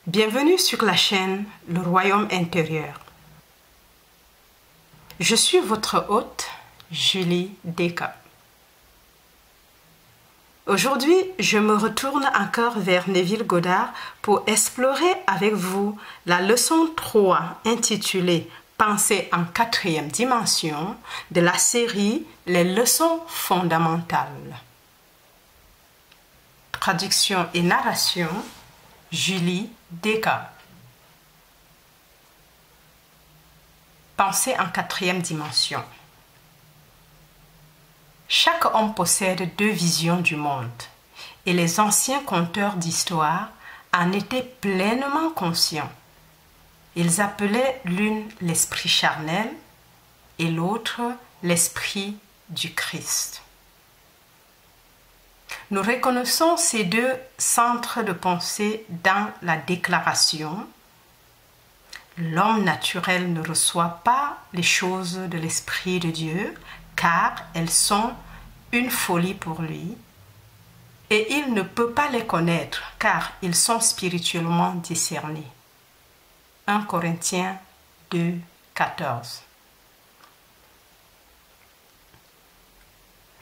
Bienvenue sur la chaîne Le Royaume intérieur. Je suis votre hôte, Julie Deka. Aujourd'hui, je me retourne encore vers Neville Goddard pour explorer avec vous la leçon 3 intitulée « Penser en quatrième dimension » de la série « Les leçons fondamentales ». Traduction et narration, Julie Deka. Penser en quatrième dimension. Chaque homme possède deux visions du monde, et les anciens conteurs d'histoire en étaient pleinement conscients. Ils appelaient l'une l'esprit charnel et l'autre l'esprit du Christ. Nous reconnaissons ces deux centres de pensée dans la déclaration. L'homme naturel ne reçoit pas les choses de l'Esprit de Dieu, car elles sont une folie pour lui, et il ne peut pas les connaître, car ils sont spirituellement discernés. 1 Corinthiens 2, 14.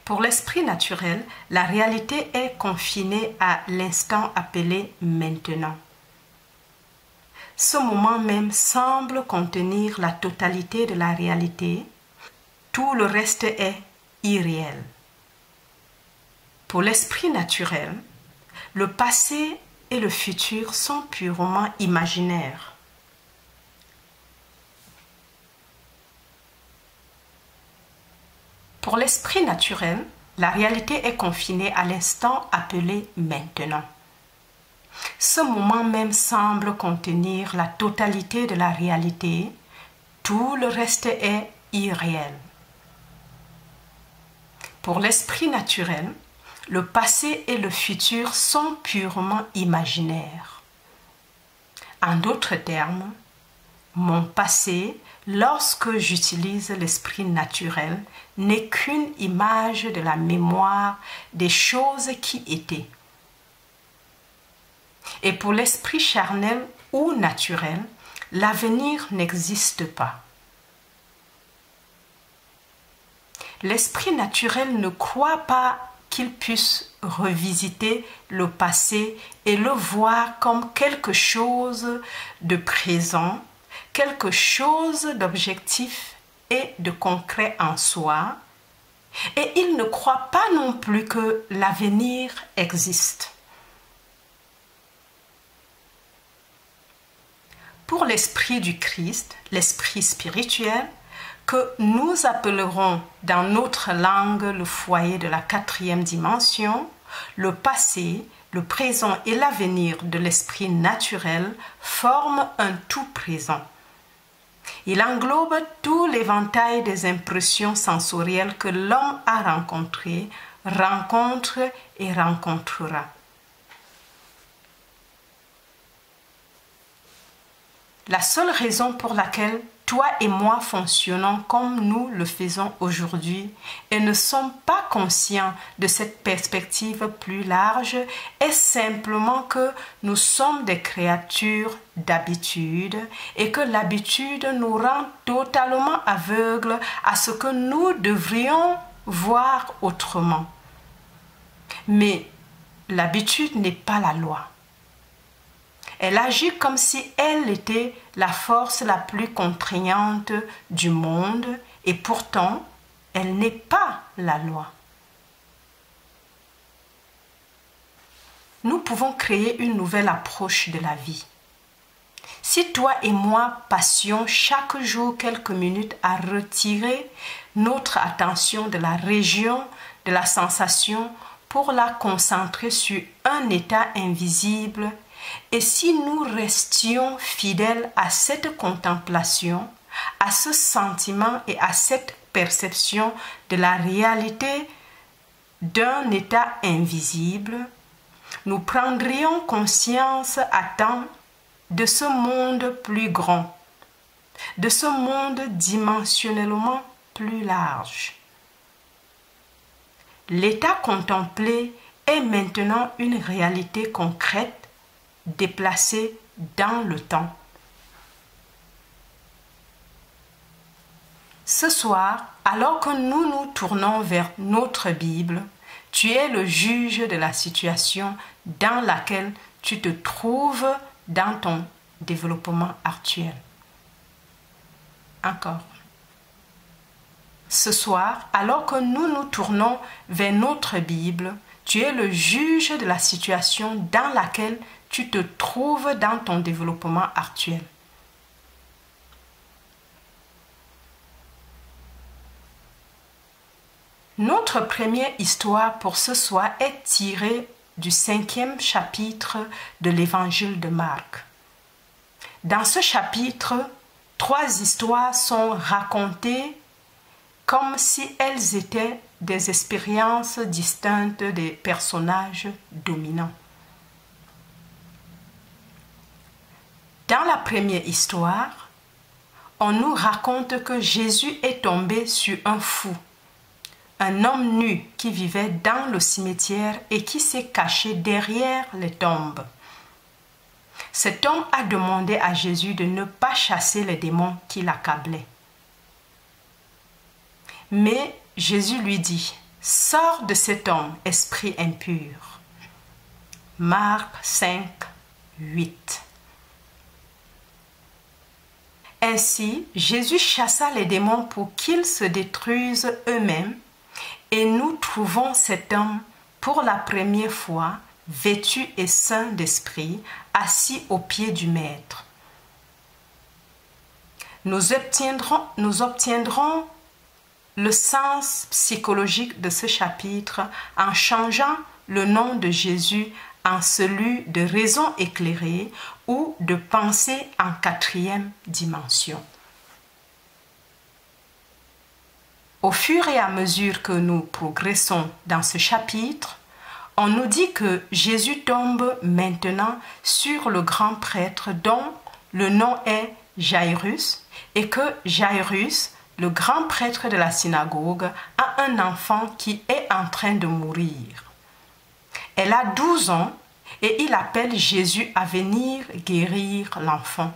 Pour l'esprit naturel, la réalité est confinée à l'instant appelé maintenant. Ce moment même semble contenir la totalité de la réalité. Tout le reste est irréel. Pour l'esprit naturel, le passé et le futur sont purement imaginaires. Pour l'esprit naturel, la réalité est confinée à l'instant appelé maintenant. Ce moment même semble contenir la totalité de la réalité. Tout le reste est irréel. Pour l'esprit naturel, le passé et le futur sont purement imaginaires. En d'autres termes, mon passé, lorsque j'utilise l'esprit naturel, n'est qu'une image de la mémoire des choses qui étaient. Et pour l'esprit charnel ou naturel, l'avenir n'existe pas. L'esprit naturel ne croit pas qu'il puisse revisiter le passé et le voir comme quelque chose de présent, quelque chose d'objectif et de concret en soi, et il ne croit pas non plus que l'avenir existe. Pour l'esprit du Christ, l'esprit spirituel, que nous appellerons dans notre langue le foyer de la quatrième dimension, le passé, le présent et l'avenir de l'esprit naturel forment un tout présent. Il englobe tout l'éventail des impressions sensorielles que l'homme a rencontrées, rencontre et rencontrera. La seule raison pour laquelle toi et moi fonctionnons comme nous le faisons aujourd'hui et ne sommes pas conscients de cette perspective plus large est simplement que nous sommes des créatures d'habitude et que l'habitude nous rend totalement aveugles à ce que nous devrions voir autrement. Mais l'habitude n'est pas la loi. Elle agit comme si elle était la force la plus contraignante du monde et pourtant, elle n'est pas la loi. Nous pouvons créer une nouvelle approche de la vie. Si toi et moi passions chaque jour quelques minutes à retirer notre attention de la région de la sensation pour la concentrer sur un état invisible, et si nous restions fidèles à cette contemplation, à ce sentiment et à cette perception de la réalité d'un état invisible, nous prendrions conscience à temps de ce monde plus grand, de ce monde dimensionnellement plus large. L'état contemplé est maintenant une réalité concrète, déplacée dans le temps. Ce soir, alors que nous nous tournons vers notre Bible, tu es le juge de la situation dans laquelle tu te trouves dans ton développement actuel. Encore. Ce soir, alors que nous nous tournons vers notre Bible, tu es le juge de la situation dans laquelle tu te trouves dans ton développement actuel. Notre première histoire pour ce soir est tirée du 5e chapitre de l'Évangile de Marc. Dans ce chapitre, 3 histoires sont racontées comme si elles étaient des expériences distinctes des personnages dominants. Dans la première histoire, on nous raconte que Jésus est tombé sur un fou, un homme nu qui vivait dans le cimetière et qui s'est caché derrière les tombes. Cet homme a demandé à Jésus de ne pas chasser les démons qui l'accablaient. Mais Jésus lui dit, « Sors de cet homme, esprit impur. » Marc 5, 8. Ainsi, Jésus chassa les démons pour qu'ils se détruisent eux-mêmes, et nous trouvons cet homme pour la première fois vêtu et saint d'esprit, assis aux pieds du Maître. Nous obtiendrons le sens psychologique de ce chapitre en changeant le nom de Jésus en celui de raison éclairée ou de pensée en 4e dimension. Au fur et à mesure que nous progressons dans ce chapitre, on nous dit que Jésus tombe maintenant sur le grand prêtre dont le nom est Jairus et que Jairus, le grand prêtre de la synagogue, a un enfant qui est en train de mourir. Elle a 12 ans et il appelle Jésus à venir guérir l'enfant.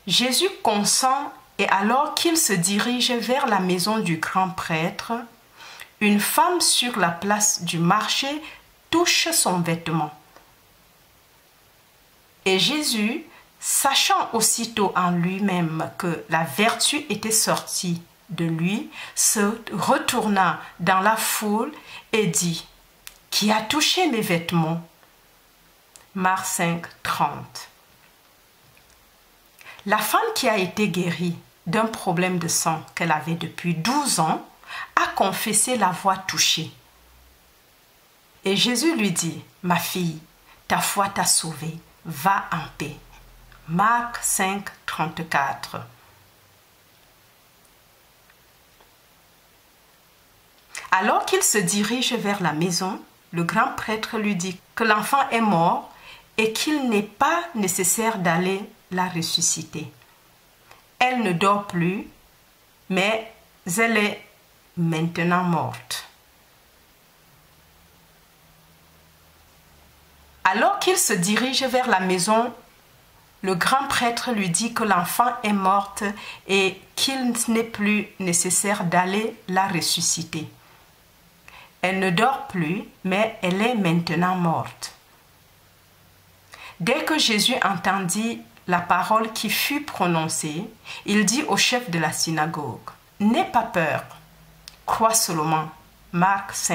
Jésus consent et alors qu'il se dirige vers la maison du grand prêtre, une femme sur la place du marché touche son vêtement. Et Jésus, sachant aussitôt en lui-même que la vertu était sortie de lui, se retourna dans la foule et dit, « Qui a touché mes vêtements ?» Marc 5, 30. La femme qui a été guérie d'un problème de sang qu'elle avait depuis 12 ans a confessé l'avoir touché. Et Jésus lui dit, « Ma fille, ta foi t'a sauvée, va en paix. » Marc 5, 34. Alors qu'il se dirige vers la maison, le grand prêtre lui dit que l'enfant est mort et qu'il n'est pas nécessaire d'aller la ressusciter. Elle ne dort plus, mais elle est maintenant morte. Alors qu'il se dirige vers la maison, le grand prêtre lui dit que l'enfant est morte et qu'il n'est plus nécessaire d'aller la ressusciter. Elle ne dort plus, mais elle est maintenant morte. Dès que Jésus entendit la parole qui fut prononcée, il dit au chef de la synagogue, « N'aie pas peur, crois seulement. » Marc 5.